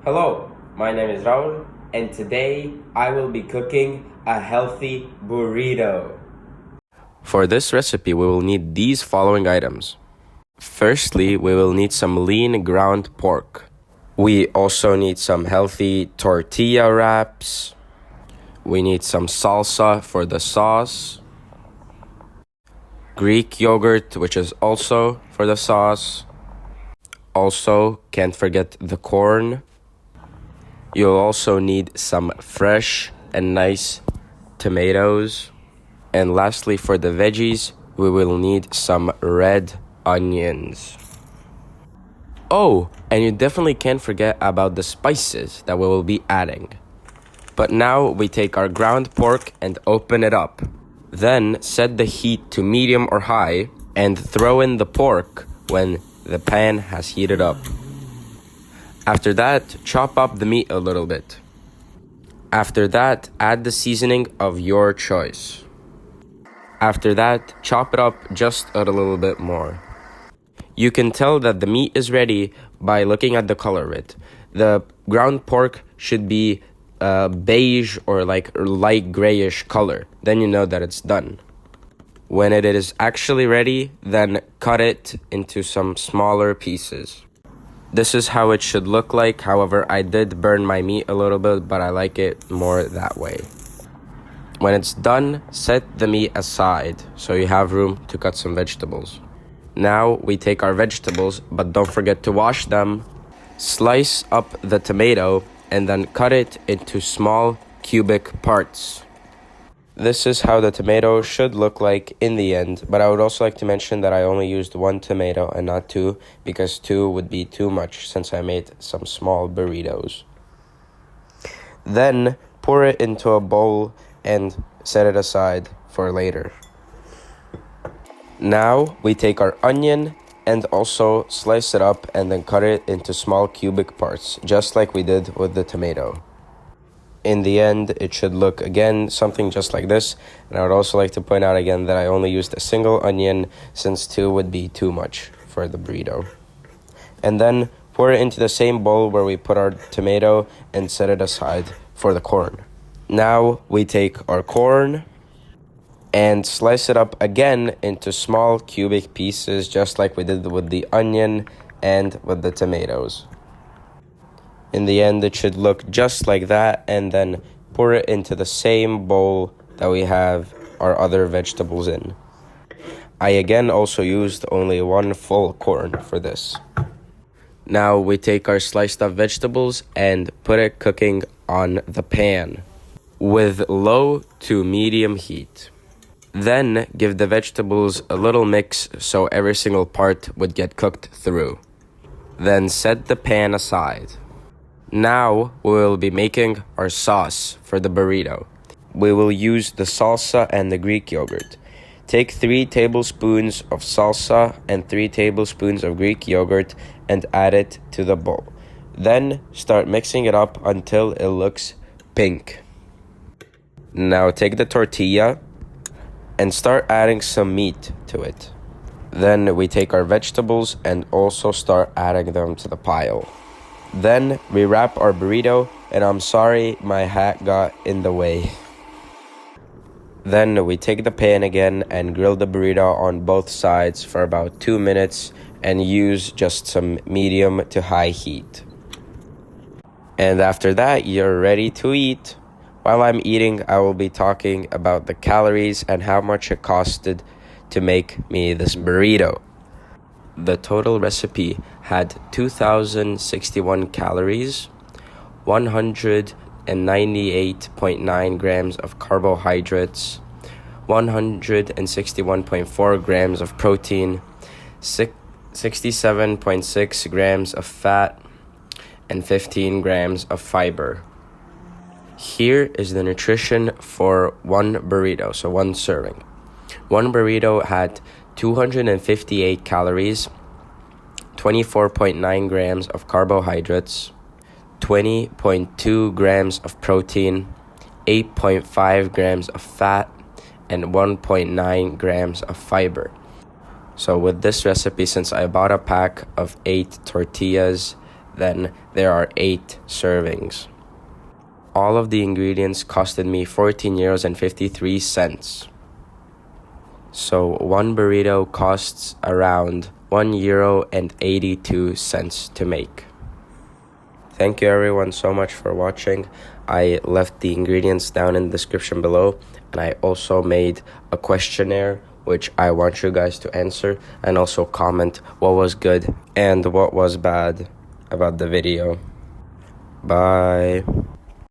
Hello, my name is Raul, and today I will be cooking a healthy burrito. For this recipe, we will need these following items. Firstly, we will need some lean ground pork. We also need some healthy tortilla wraps. We need some salsa for the sauce. Greek yogurt, which is also for the sauce. Also, can't forget the corn. You'll also need some fresh and nice tomatoes. And lastly, for the veggies, we will need some red onions. Oh, and you definitely can't forget about the spices that we will be adding. But now we take our ground pork and open it up. Then set the heat to medium or high and throw in the pork when the pan has heated up. After that, chop up the meat a little bit. After that, add the seasoning of your choice. After that, chop it up just a little bit more. You can tell that the meat is ready by looking at the color of it. The ground pork should be beige or like light grayish color. Then you know that it's done. When it is actually ready, then cut it into some smaller pieces. This is how it should look like. However, I did burn my meat a little bit, but I like it more that way. When it's done, set the meat aside so you have room to cut some vegetables. Now we take our vegetables, but don't forget to wash them. Slice up the tomato and then cut it into small cubic parts. This is how the tomato should look like in the end, but I would also like to mention that I only used one tomato and not two, because two would be too much since I made some small burritos. Then pour it into a bowl and set it aside for later. Now we take our onion and also slice it up and then cut it into small cubic parts, just like we did with the tomato. In the end, it should look again something just like this. And I would also like to point out again that I only used a single onion since two would be too much for the burrito. And then pour it into the same bowl where we put our tomato and set it aside for the corn. Now we take our corn and slice it up again into small cubic pieces, just like we did with the onion and with the tomatoes. In the end, it should look just like that, and then pour it into the same bowl that we have our other vegetables in. I again also used only one full corn for this. Now we take our sliced up vegetables and put it cooking on the pan with low to medium heat. Then give the vegetables a little mix so every single part would get cooked through. Then set the pan aside. Now we will be making our sauce for the burrito. We will use the salsa and the Greek yogurt. Take 3 tablespoons of salsa and 3 tablespoons of Greek yogurt and add it to the bowl. Then start mixing it up until it looks pink. Now take the tortilla and start adding some meat to it. Then we take our vegetables and also start adding them to the pile. Then we wrap our burrito, and I'm sorry my hat got in the way. Then we take the pan again and grill the burrito on both sides for about 2 minutes and use just some medium to high heat. And after that, you're ready to eat. While I'm eating, I will be talking about the calories and how much it costed to make me this burrito. The total recipe had 2,061 calories, 198.9 grams of carbohydrates, 161.4 grams of protein, 67.6 grams of fat, and 15 grams of fiber. Here is the nutrition for one burrito, so one serving. One burrito had 258 calories, 24.9 grams of carbohydrates, 20.2 grams of protein, 8.5 grams of fat, and 1.9 grams of fiber. So with this recipe, since I bought a pack of 8 tortillas, then there are 8 servings. All of the ingredients costed me 14 euros and 53 cents. So one burrito costs around 1 euro and 82 cents to make. Thank you everyone so much for watching. I left the ingredients down in the description below, and I also made a questionnaire which I want you guys to answer, and also comment what was good and what was bad about the video. Bye.